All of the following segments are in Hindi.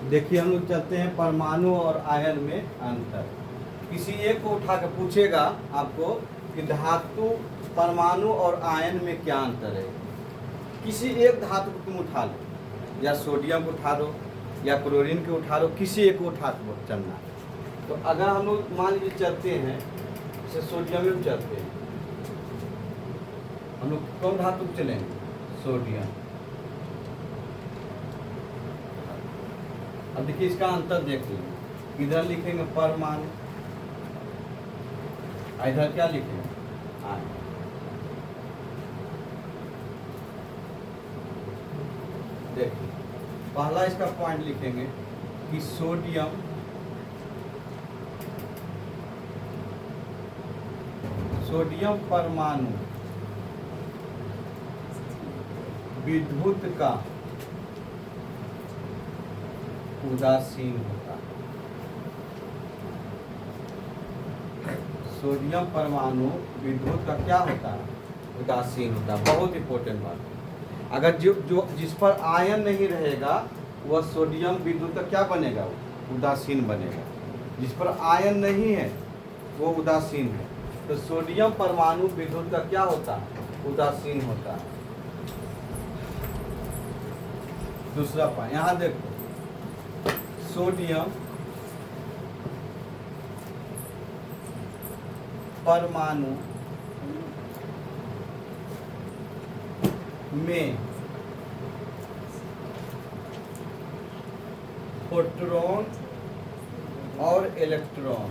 देखिए हम लोग चलते हैं परमाणु और आयन में अंतर। किसी एक को उठा के पूछेगा आपको कि धातु, परमाणु और आयन में क्या अंतर है। किसी एक धातु को तुम उठा लो, या सोडियम को उठा लो या क्लोरीन को उठा लो, किसी एक को उठा के चलना। तो अगर हम लोग मान लीजिए चलते हैं, जैसे सोडियम में चलते हैं, हम लोग कौन धातु को चलेंगे? सोडियम। अब देखिए इसका अंतर देख लीजिए, इधर लिखेंगे परमाणु, इधर क्या लिखेंगे? आयन। देखिए पहला इसका पॉइंट लिखेंगे कि सोडियम परमाणु विद्युत का उदासीन होता है। सोडियम परमाणु विद्युत का क्या होता है? उदासीन होता है। बहुत इंपॉर्टेंट बात। अगर जो जिस पर आयन नहीं रहेगा वह सोडियम विद्युत का क्या बनेगा? उदासीन बनेगा। जिस पर आयन नहीं है वो उदासीन है। तो सोडियम परमाणु विद्युत का क्या होता है? उदासीन होता है। दूसरा पॉइंट यहाँ देखो, सोडियम परमाणु में प्रोटॉन और इलेक्ट्रॉन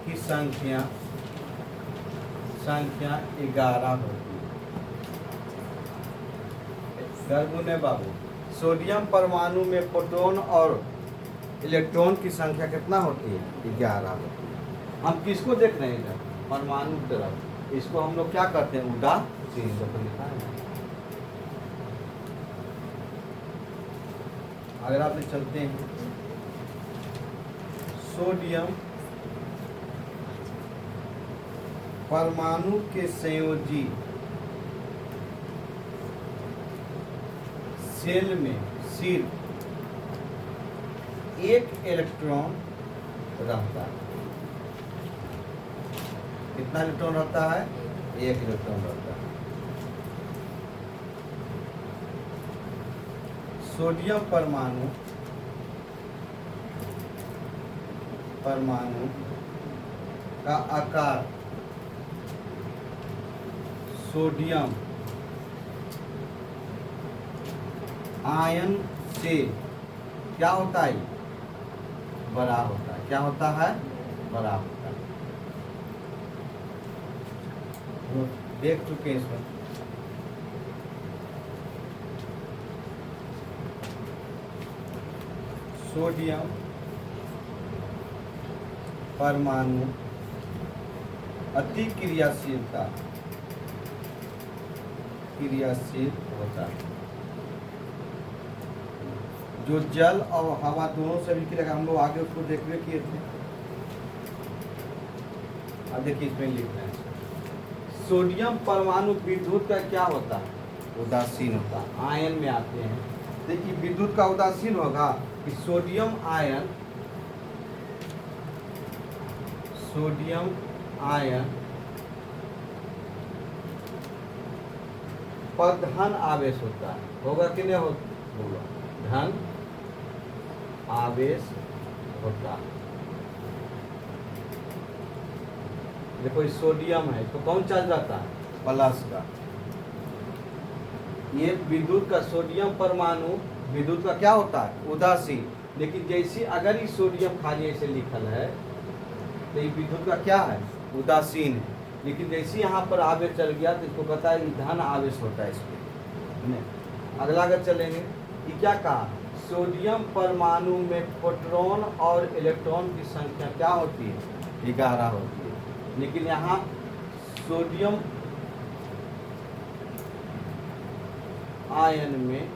की संख्या 11 होती है। गर्गुने बाबू, सोडियम परमाणु में प्रोटॉन और इलेक्ट्रॉन की संख्या कितना होती है? 11 होती है। हम किसको देख रहे हैं इधर? परमाणु की तरफ। इसको हम लोग क्या करते हैं? उदासीन लिखा है। अगर आप चलते हैं, सोडियम परमाणु के संयोजी सेल में सिर्फ एक इलेक्ट्रॉन रहता है। कितना इलेक्ट्रॉन रहता है? एक इलेक्ट्रॉन रहता है। सोडियम परमाणु का आकार सोडियम आयन से क्या होता है? बड़ा होता है। क्या होता है? बड़ा होता है। देख चुके हैं इसमें। सोडियम परमाणु अति क्रियाशील होता है। जो जल और हवा दोनों से भी क्रिया, हम लोग आगे उसको देखने किए थे। अब देखिए इसमें लिख रहे हैं, सोडियम परमाणु विद्युत का क्या होता है? उदासीन होता है। आयन में आते हैं, देखिए विद्युत का उदासीन होगा कि सोडियम आयन पर धन आवेश होता है। होगा कि नहीं होगा? धन आवेश होता है। देखो इस सोडियम है, इसको कौन चार्ज रहता है? प्लस का। ये विद्युत का सोडियम परमाणु विद्युत का क्या होता है? उदासीन। लेकिन जैसी अगर ये सोडियम खाली ऐसे लिखल है तो ये विद्युत का क्या है? उदासीन है। लेकिन जैसे यहाँ पर आवेश चल गया तो इसको पता है धन आवेश होता है इसमें। अगला अगर चलेंगे, ये क्या कहा? सोडियम परमाणु में प्रोटॉन और इलेक्ट्रॉन की संख्या क्या होती है? 11 होती है। लेकिन यहाँ सोडियम आयन में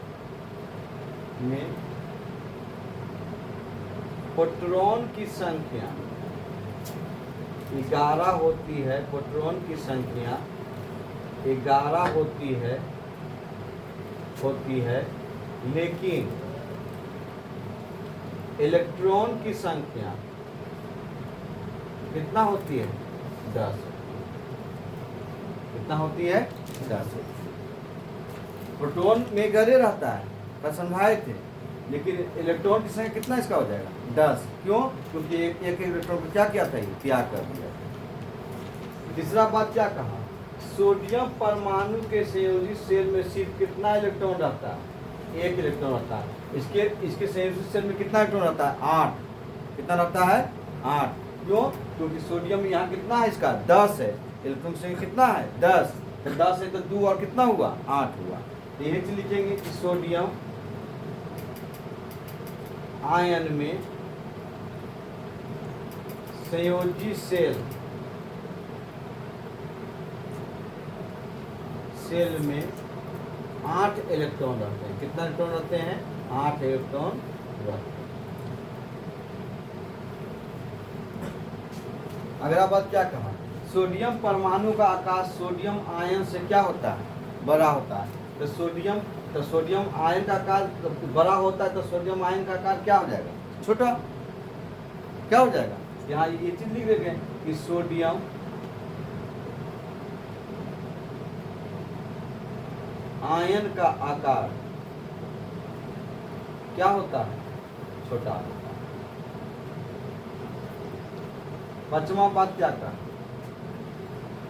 प्रोटॉन की संख्या 11 होती है। प्रोटॉन की संख्या 11 होती है, लेकिन इलेक्ट्रॉन की संख्या कितना होती है? 10। कितना होती है? 10। प्रोटॉन में गहरे रहता है, असंभावित थे, लेकिन इलेक्ट्रॉन की संख्या कितना इसका हो जाएगा? 10। क्यों? क्योंकि एक इलेक्ट्रॉन को क्या किया था? ये त्याग कर दिया। तीसरा बात क्या कहा? सोडियम परमाणु के संयोजित सेल में सिर्फ कितना इलेक्ट्रॉन रहता है? 1 इलेक्ट्रॉन रहता है। इसके संयोजित सेल में कितना इलेक्ट्रॉन रहता है? 8। कितना रहता है? 8। क्यों? क्योंकि सोडियम यहाँ कितना है? इसका 10 है। इलेक्ट्रॉन की संख्या कितना है? 10। तो 10 है तो 2 और कितना हुआ? 8 हुआ। तो यही चीज लिखेंगे कि सोडियम आयन में संयोजी सेल में 8 इलेक्ट्रॉन रहते हैं। कितना इलेक्ट्रॉन रहते हैं? 8 इलेक्ट्रॉन रहते हैं। अगला बात क्या कहा? सोडियम परमाणु का आकार सोडियम आयन से क्या होता है? बड़ा होता है। तो सोडियम आयन का आकार बड़ा होता है, तो सोडियम आयन का आकार क्या हो जाएगा? छोटा। क्या हो जाएगा? यहाँ ये चीज लिख देंगे कि सोडियम आयन का आकार क्या होता है? छोटा होता है। पांचवा बात क्या कहा?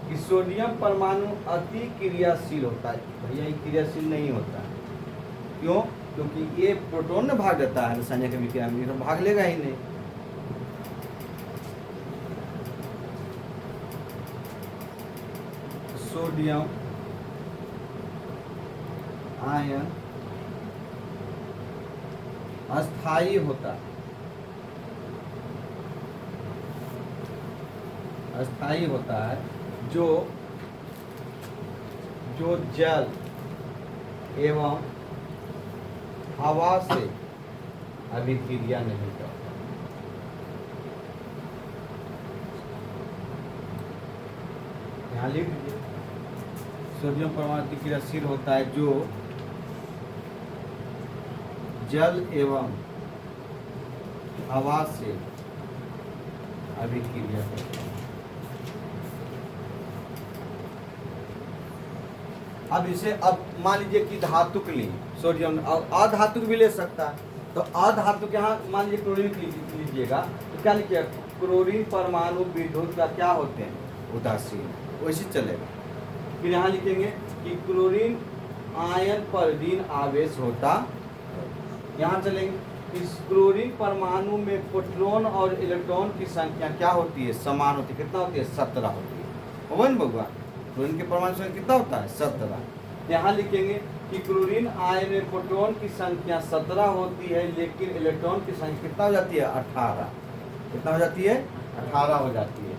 कि सोडियम परमाणु अति क्रियाशील होता है। भैया ये क्रियाशील नहीं होता है। क्यों? क्योंकि ये प्रोटॉन में भाग देता है रासायनिक विक्रिया में, तो भाग लेगा ही नहीं। सोडियम आयन अस्थायी होता है। अस्थायी होता है जो जल एवं हवा से अभिक्रिया नहीं करता। यहाँ लिख दीजिए, सोडियम परमाणु क्रियाशील होता है जो जल एवं हवा से अभिक्रिया करता है। अब इसे मान लीजिए कि धातुक ली सोडियम, और अधातुक भी ले सकता है। तो अधातुक यहाँ मान लीजिए क्लोरीन लीजिएगा, तो क्या लिखिएगा? क्लोरीन परमाणु विद्युत का क्या होते हैं? उदासीन। वैसे चलेगा। फिर यहाँ लिखेंगे कि क्लोरीन आयन पर ऋण आवेश होता। यहाँ चलेंगे, इस क्लोरीन परमाणु में प्रोटॉन और इलेक्ट्रॉन की संख्या क्या होती है? समान होती है। कितना होती है? 17 होती है। वन भगवान क्लोरीन के परमाणु संख्या कितना होता है? 17। यहाँ लिखेंगे कि क्लोरीन आयन में प्रोटॉन की संख्या 17 होती है, लेकिन इलेक्ट्रॉन की संख्या कितना हो जाती है? 18। कितना हो जाती है? 18 हो जाती है।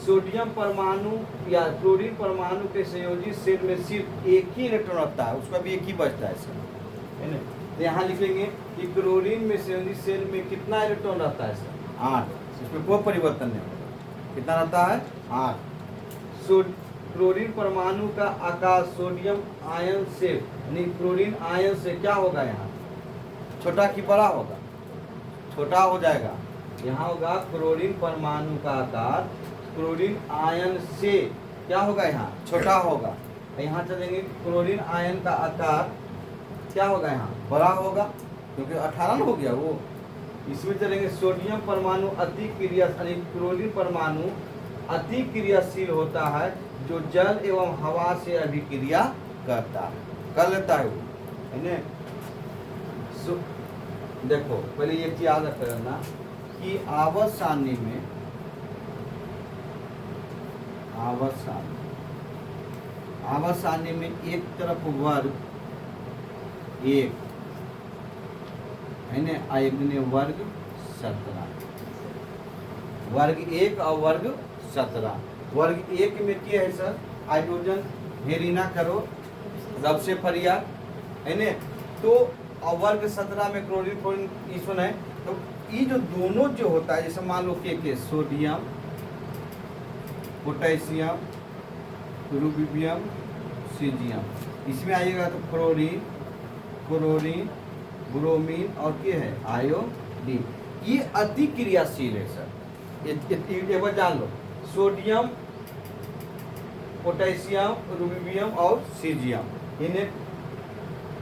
सोडियम परमाणु या क्लोरीन परमाणु के संयोजी सेल में सिर्फ एक ही इलेक्ट्रॉन होता है, उसका भी एक ही बचता है सर, है ना? तो यहाँ लिखेंगे कि क्लोरीन में संयोजी सेल में कितना इलेक्ट्रॉन रहता है सर? 8। इसमें कोई परिवर्तन नहीं होगा। कितना रहता है? 8। क्लोरीन परमाणु का आकार सोडियम आयन से यानी क्लोरीन आयन से क्या होगा? यहाँ छोटा कि बड़ा होगा? छोटा हो जाएगा। यहाँ होगा क्लोरीन परमाणु का आकार क्लोरीन आयन से क्या होगा? यहाँ छोटा होगा। यहाँ चलेंगे क्लोरीन आयन का आकार क्या होगा? यहाँ बड़ा होगा, क्योंकि 18 हो गया वो। इसमें चलेंगे सोडियम परमाणु अति क्रिया यानी क्लोरीन परमाणु अति क्रियाशील होता है जो जल एवं हवा से अभिक्रिया करता है, कर लेता है वो, है ना? देखो पहले ये चीज याद रखना कि आवर्त सारणी में एक तरफ वर्ग 1 है ना, एक वर्ग 17, वर्ग 1 और वर्ग 17। वर्ग 1 में क्या है सर? हाइड्रोजन हेरिना करो रब से फरिया, है ना? तो वर्ग 17 में क्लोरीन ईसोन है। तो ये जो दोनों जो होता है, जैसे मान लो के सोडियम, पोटेशियम, रुबियम, सीजियम। इसमें आइएगा तो क्लोरीन, क्लोरीन, ब्रोमीन और क्या है आयोडीन। ये अति क्रियाशील है सर, एक बार जान लो। सोडियम, पोटेशियम, रूबियम और सीजियम, इन्हें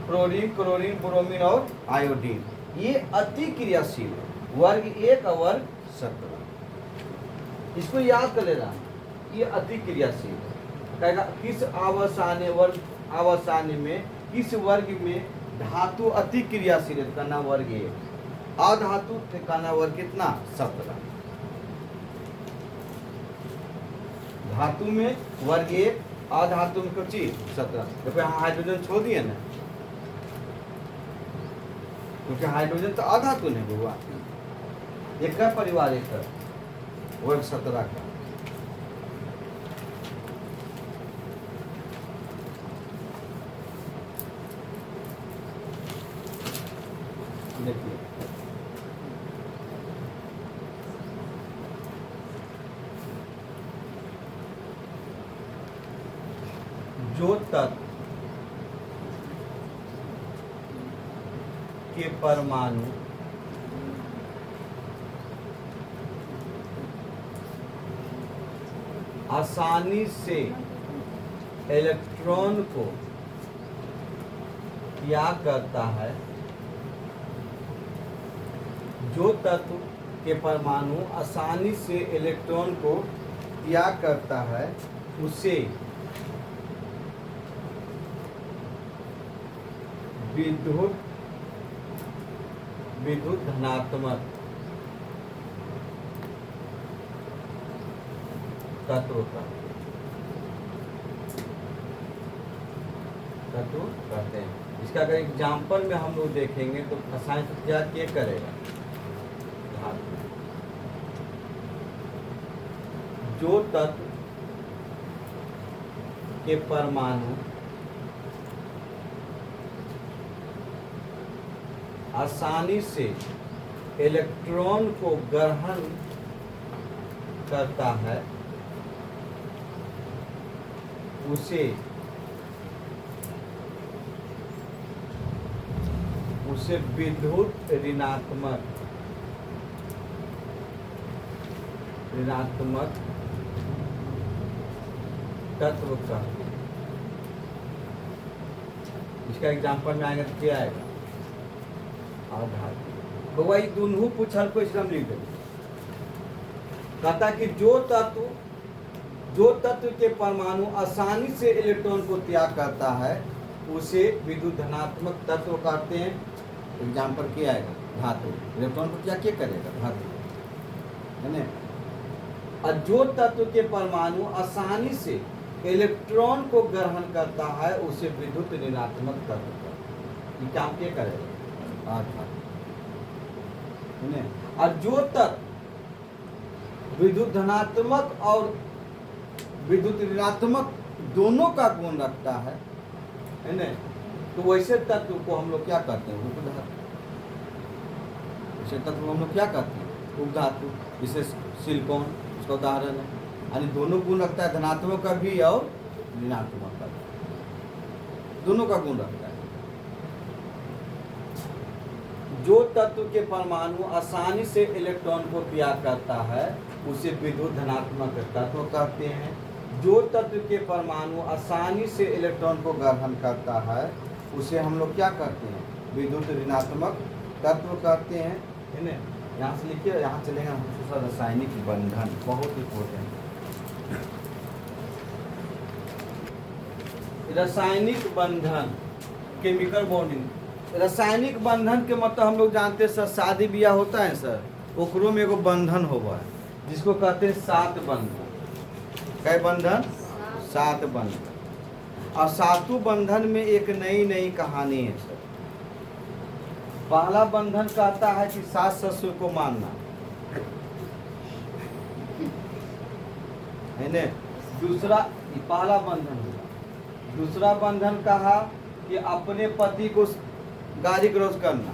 क्लोरीन, क्लोरीन, ब्रोमीन और आयोडीन, ये अति क्रियाशील है। वर्ग 1 और वर्ग 17, इसको याद कर लेना। ये अति क्रियाशील है। कहेगा किस आवर्सान्य वर्ग, आवर्सान्य में किस वर्ग में धातु अति क्रियाशील है, का नाम वर्ग 1। अधातु का नाम वर्ग कितना 17। धातु में वर्ग 1, अधातु में कुछ 17। तो हाइड्रोजन छोड़ दिए ना, क्योंकि हाइड्रोजन तो अधातु नहीं हुआ। एक का परिवार एक वर्ग 17 का। देखिए जो तत्व के परमाणु आसानी से इलेक्ट्रॉन को त्याग करता है, जो तत्व के परमाणु आसानी से इलेक्ट्रॉन को त्याग करता है उसे विद्युत धनात्मक तत्व कहते हैं। इसका अगर एग्जाम्पल में हम लोग देखेंगे तो साइंस क्या करेगा, जो तत्व के परमाणु आसानी से इलेक्ट्रॉन को ग्रहण करता है उसे विद्युत ऋणात्मक तत्व का। इसका एग्जाम्पल में आएगा तो क्या आएगा आधातु। तो वही दोनों पूछल को इसमें लिख देंगे। कहता कि जो तत्व के परमाणु आसानी से इलेक्ट्रॉन को त्याग करता है उसे विद्युत धनात्मक तत्व कहते हैं। एग्जाम्पल क्या आएगा धातु, इलेक्ट्रॉन को क्या करेगा धातु, है ना। और जो तत्व के परमाणु आसानी से इलेक्ट्रॉन को ग्रहण करता है उसे विद्युत ऋणात्मक तत्व कहते हैं। ये काम क्या करेगा आधातु, है ना। और जो तत्व विद्युत धनात्मक और विद्युत ऋणात्मक दोनों का गुण रखता है ना, तो वैसे तत्व को हम लोग क्या कहते हैं उपधातु। वैसे तत्व को हम लोग क्या कहते हैं उपधातु। जैसे सिलिकॉन उसका उदाहरण है, यानी दोनों गुण रखता है, धनात्मक का भी और ऋणात्मक का भी, दोनों का गुण रखता है। जो तत्व के परमाणु आसानी से इलेक्ट्रॉन को त्याग करता है उसे विद्युत धनात्मक तत्व कहते हैं। जो तत्व के परमाणु आसानी से इलेक्ट्रॉन को ग्रहण करता है उसे हम लोग क्या कहते हैं विद्युत ऋणात्मक तत्व कहते हैं, है ना। यहाँ से लिखिए, यहाँ चलेगा हम रासायनिक बंधन, बहुत इंपॉर्टेंट। रासायनिक बंधन, केमिकल बॉन्डिंग। रासायनिक बंधन के मतलब हम लोग जानते हैं सर, शादी ब्याह होता है सर, ओकरो में एगो बंधन होगा है जिसको कहते हैं 7 बंधन। कै बंधन 7 बंधन। और 7 बंधन में एक नई कहानी है सर। पहला बंधन कहता है कि सास ससुर को मानना, है ना। दूसरा पहला बंधन हुआ। दूसरा बंधन कहा कि अपने पति को गाली गलौज करना।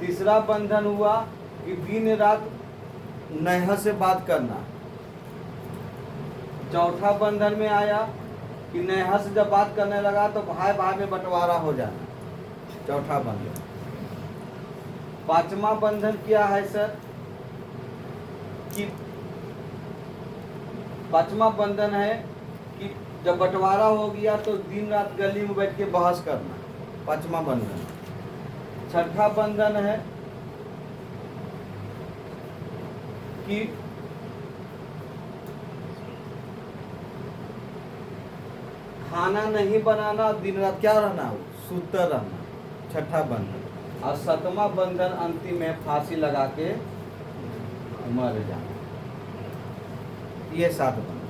तीसरा बंधन हुआ कि दिन रात नहर से बात करना। चौथा बंधन में आया कि नेहा से जब बात करने लगा तो भाई भाई में बंटवारा हो जाना, चौथा बंधन। पांचवा बंधन क्या है सर कि पांचवा बंधन है कि जब बंटवारा हो गया तो दिन रात गली में बैठ के बहस करना, पांचवा बंधन। छठा बंधन है कि खाना नहीं बनाना, दिन रात क्या रहना, सूतर रहना, छठा बंधन। और सातवां बंधन अंतिम में फांसी लगा के मर जाना। ये 7 बंधन।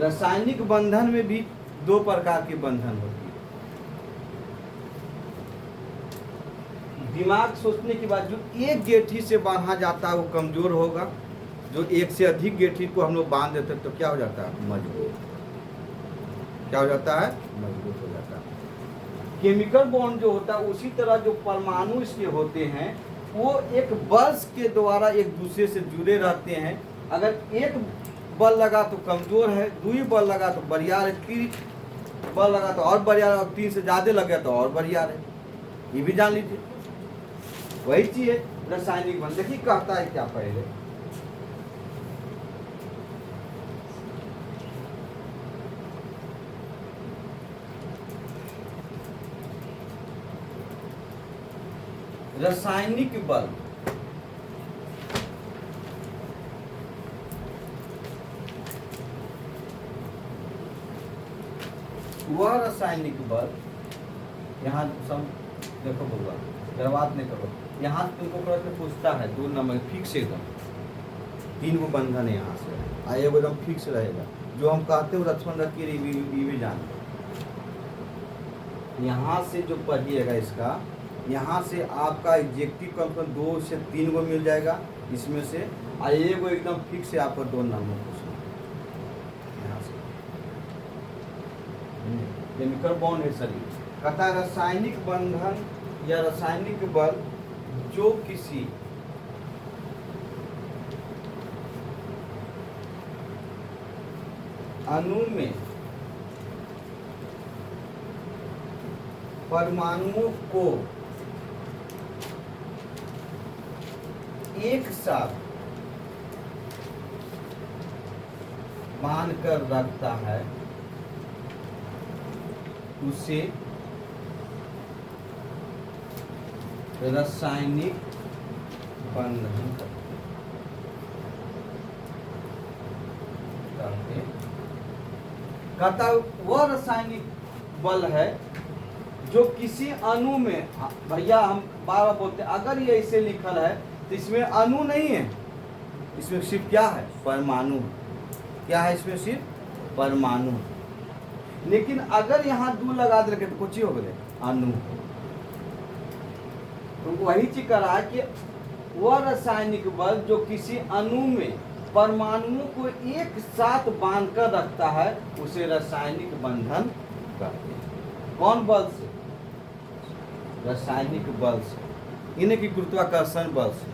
रासायनिक बंधन में भी 2 प्रकार के बंधन होती है। दिमाग सोचने के बाद जो एक गेठी से बांधा जाता है वो कमजोर होगा, जो एक से अधिक गेठी को हम लोग बांध देते तो क्या हो जाता है, मजबूत। क्या हो जाता है, मजबूत हो जाता है। केमिकल बॉन्ड जो होता है उसी तरह जो परमाणु इसके होते हैं वो एक बल के द्वारा एक दूसरे से जुड़े रहते हैं। अगर एक बल लगा तो कमजोर है, 2 बल लगा तो बरियार है, 3 बल लगा तो और बरियार है, और 3 से ज्यादा लग गया तो और बरियार है। ये भी जान लीजिए, वही चीज है रासायनिक बंधन। देखिए कहता है क्या पहले, रासायनिक बल वह रासायनिक बल, यहाँ सब देखो बोला बर्बाद नहीं करो, यहाँ तुमको प्रश्न पूछता है 2 नंबर फिक्स एकदम 3 गो बंधन है यहाँ से, आए एकदम फिक्स रहेगा। जो हम कहते हो लक्ष्मण रख के भी जान, यहाँ से जो पढ़िएगा इसका, यहाँ से आपका एग्जेक्टिव कम से कम 2 से 3 गो मिल जाएगा इसमें से, और एगो एकदम फिक्स है आपको 2 नंबर पूछना यहाँ से। केमिकल बॉन्ड है शरीर, कहता है रासायनिक बंधन या रासायनिक बल जो किसी अणु में परमाणुओं को एक साथ बांध कर रखता है उसे रासायनिक बंधन कहते हैं। कहता वह रासायनिक बल है जो किसी अणु में, भैया हम बार बार बोलते हैं अगर ये ऐसे लिखल है तो इसमें अणु नहीं है, इसमें सिर्फ क्या है, परमाणु। क्या है इसमें, सिर्फ परमाणु। लेकिन अगर यहाँ 2 लगा दे तो कुछ ही हो गए, अणु। तो वही चीज करा कि वह रासायनिक बल जो किसी अणु में परमाणुओं को एक साथ बांध कर रखता है उसे रासायनिक बंधन कहते हैं। कौन बल से, रासायनिक बल से, इन्हें की गुरुत्वाकर्षण बल से।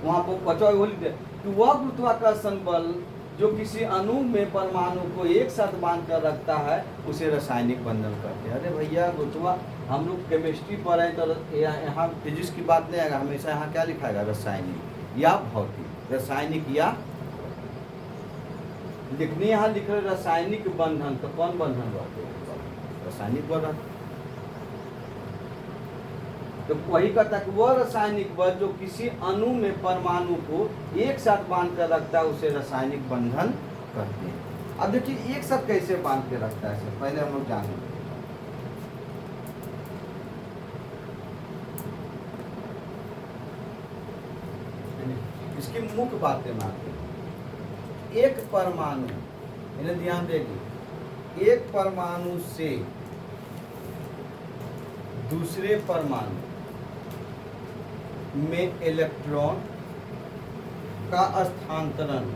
वहां पर बचाव बोली दे कि वह गुरुत्वाकर्षण बल जो किसी अणु में परमाणु को एक साथ बांध कर रखता है उसे रासायनिक बंधन कहते हैं। अरे भैया गुरुत्वा, हम लोग केमिस्ट्री पढ़े तो यहाँ फिजिक्स की बात नहीं आएगा, हमेशा यहाँ क्या लिखाएगा, रासायनिक या भौतिक, रासायनिक या लिखने यहाँ लिख रहे रासायनिक बंधन, तो कौन बंधन रहते हैं, रासायनिक बंधन। तो वही कहता है कि वह रासायनिक बल जो किसी अणु में परमाणु को एक साथ बांध कर रखता है उसे रासायनिक बंधन कहते हैं। अब देखिए एक साथ कैसे बांध के रखता है, पहले हम लोग जानेंगे। इसकी मुख्य बातें मानते हैं। एक परमाणु, इन्हें ध्यान देंगे, एक परमाणु से दूसरे परमाणु में इलेक्ट्रॉन का स्थानांतरण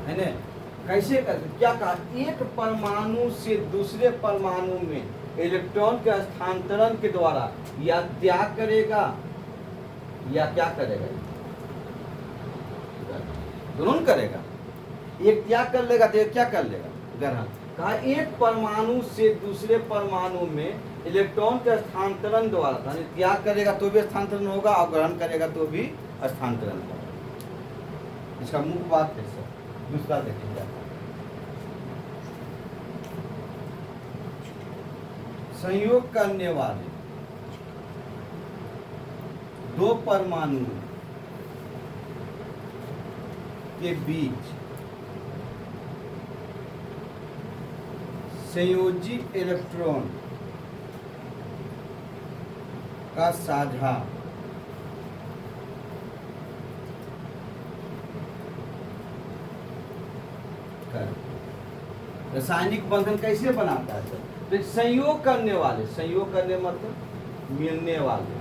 है ना, कैसे करते, क्या कहा, एक परमाणु से दूसरे परमाणु में इलेक्ट्रॉन के स्थानांतरण के द्वारा या त्याग करेगा या क्या करेगा, दोनों करेगा। एक त्याग कर लेगा तो एक क्या कर लेगा, ग्रहण। कहा एक परमाणु से दूसरे परमाणु में इलेक्ट्रॉन के स्थानांतरण द्वारा, यानी त्याग करेगा तो भी स्थानांतरण होगा और ग्रहण करेगा तो भी स्थानांतरण होगा। इसका मुख्य बात है सर। दूसरा देखिए क्या, संयोग करने वाले दो परमाणु के बीच संयोजी इलेक्ट्रॉन का साझा कर रासायनिक बंधन कैसे बनाता है सर? तो संयोग करने वाले, संयोग करने मतलब मिलने वाले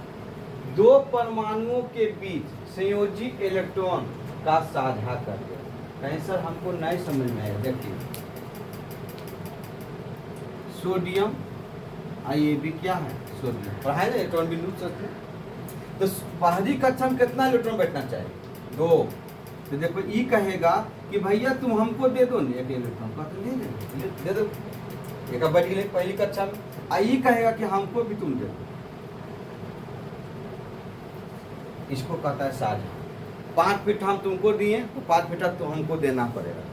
दो परमाणुओं के बीच संयोजी इलेक्ट्रॉन का साझा कर दिया। कहीं सर हमको नहीं समझ में आया। देखिए सोडियम, ये भी क्या है, सोडियम पढ़ाए ना इलेक्ट्रॉन बिंदु सकते। तो पहली कक्षा में कितना इलेक्ट्रॉन बैठना चाहिए, 2। तो देखो ई कहेगा कि भैया तुम हमको दे दो ना एक इलेक्ट्रॉन का, तो दे दो, एक बैठ गए पहली कक्षा में। ई कहेगा कि हमको भी तुम दे दो, इसको कहता है साझा। 5 फीट हम तुमको दिए तो 5 फीट तो हमको देना पड़ेगा,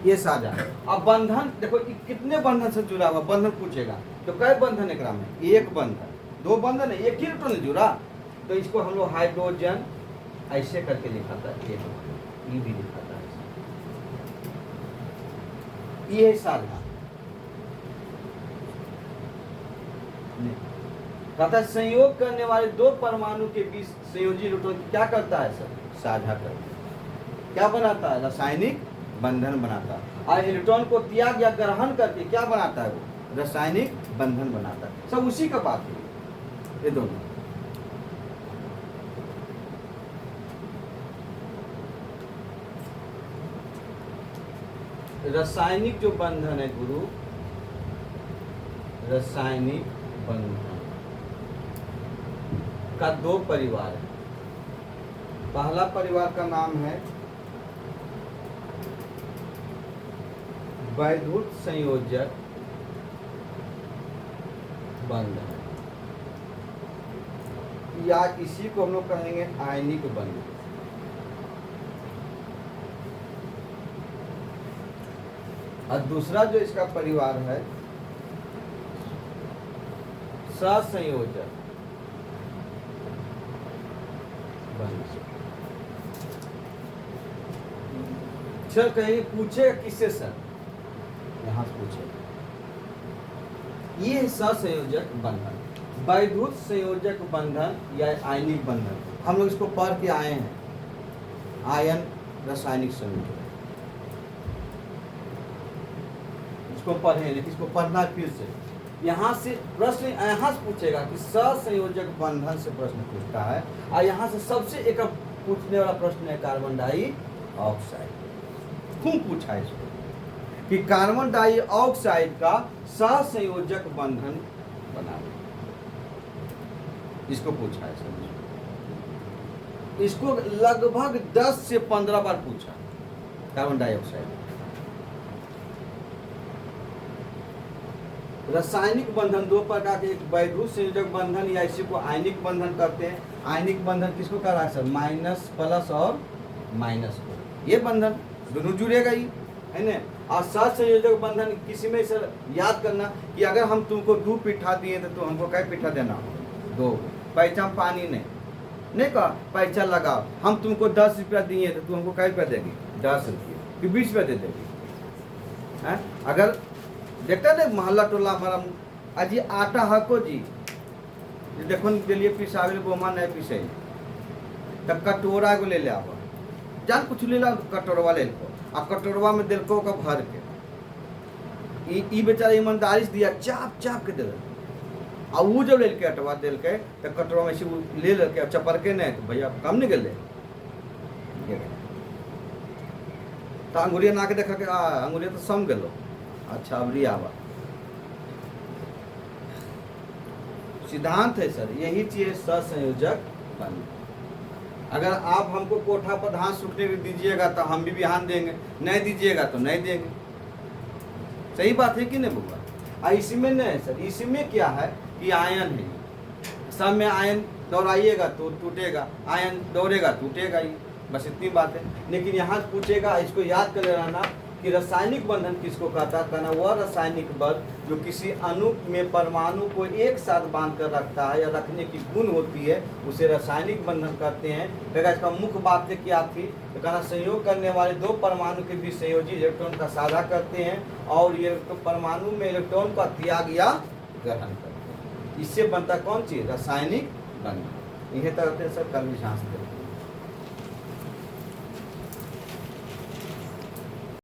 ये साझा है। अब बंधन देखो कितने बंधन से जुड़ा हुआ, बंधन पूछेगा तो कै बंधन एकरा में, एक बंधन, 2 बंधन है, एक ही इलेक्ट्रॉन जुड़ा। तो इसको हम लोग हाइड्रोजन ऐसे करके लिखा था, ये भी लिखा था, ये है साझा। कहता है संयोग करने वाले दो परमाणु के बीच संयोजी इलेक्ट्रॉन क्या करता है सर, साझा करता है। क्या बनाता है, रासायनिक बंधन बनाता है। और इलेक्ट्रॉन को त्याग या ग्रहण करके क्या बनाता है, वो रासायनिक बंधन बनाता है। सब उसी का बात है ये दोनों। रासायनिक जो बंधन है गुरु, रासायनिक बंधन का 2 परिवार है। पहला परिवार का नाम है वैद्युत संयोजक बंधन, या इसी को हम लोग कहेंगे आयनिक बंधन। और दूसरा जो इसका परिवार है सहसंयोजक बंधन। सर कहीं पूछे किससे सर, यहाँ से पूछे, ये सहसंयोजक बंधन, वैद्युत संयोजक बंधन या आयनिक बंधन। हम लोग इसको पढ़ के आए हैं, आयन रासायनिक संयोजक, इसको पढ़े, लेकिन इसको पढ़ना फिर से। यहाँ से प्रश्न यहाँ से पूछेगा कि सहसंयोजक बंधन से प्रश्न पूछता है, और यहाँ से सबसे एक पूछने वाला प्रश्न है कार्बन डाइऑक्साइड। क्यों पूछा है इसको कि कार्बन डाइऑक्साइड का सहसंयोजक बंधन बना, इसको पूछा है सर। इसको लगभग 10 से 15 बार पूछा कार्बन डाइऑक्साइड। रासायनिक बंधन 2 प्रकार के, एक वैद्युत संयोजक बंधन या इसी को आयनिक बंधन करते हैं। आयनिक बंधन किसको कह रहा है सर, माइनस प्लस और माइनस को, ये बंधन दोनों जुड़ेगा ही है ना। और सहसंयोजक बंधन किसी में सर याद करना कि अगर हम तुमको 2 पीठा दिए तो हमको कै पीठा देना, 2। पैसा में पानी नहीं कहा, पैसा लगाओ। हम तुमको 10 रुपया दिए तो तू हमको कै रुपया देगी, 10 रुपये कि 20 रुपया दे देगी है। अगर देखते ना मोहल्ला टोला हमारा, अजी आटा हको जी देखो दिलिए पिसावे बोमा नहीं पिसे, तब कटोरा को ले ले आवा, जान कुछ ले ला कटोरवा ले लो, आ कटोरवा में दिलको का भर के ई बेचारा ईमानदारी से दिया, चाप चाप के दिल। आ वो जब ले के अटवा दिल के तो कटोरवा में से ले लेके चपर के नहीं, तो भैया कम नहीं गले तो अंगुरिया ना के देखा के अंगुरिया तो सम गलो। अच्छा अब आवा सिद्धांत है सर, यही चीज सहसंयोजक बंधन। अगर आप हमको कोठा पर धान सूखने के दीजिएगा तो हम भी बिहान देंगे, नहीं दीजिएगा तो नहीं देंगे। सही बात है कि नहीं बुआ? इसमें नहीं सर, इसमें क्या है कि आयन है, सब में आयन दौड़ाइएगा तो टूटेगा, आयन दौड़ेगा टूटेगा ही, बस इतनी बात है। लेकिन यहाँ पूछेगा, इसको याद कर लेना कि रासायनिक बंधन किसको कहता है? कहना वह रासायनिक बल जो किसी अणु में परमाणु को एक साथ बांध कर रखता है या रखने की गुण होती है, उसे रासायनिक बंधन कहते हैं। देखा इसका मुख्य बातें क्या थी? तो कहना संयोग करने वाले दो परमाणु के बीच संयोजी इलेक्ट्रॉन का साझा करते हैं और ये तो परमाणु में इलेक्ट्रॉन का त्याग या ग्रहण करते हैं। इससे बनता कौन चीज? रासायनिक बंधन। यह कहते हैं सर कर्मी शास्त्र।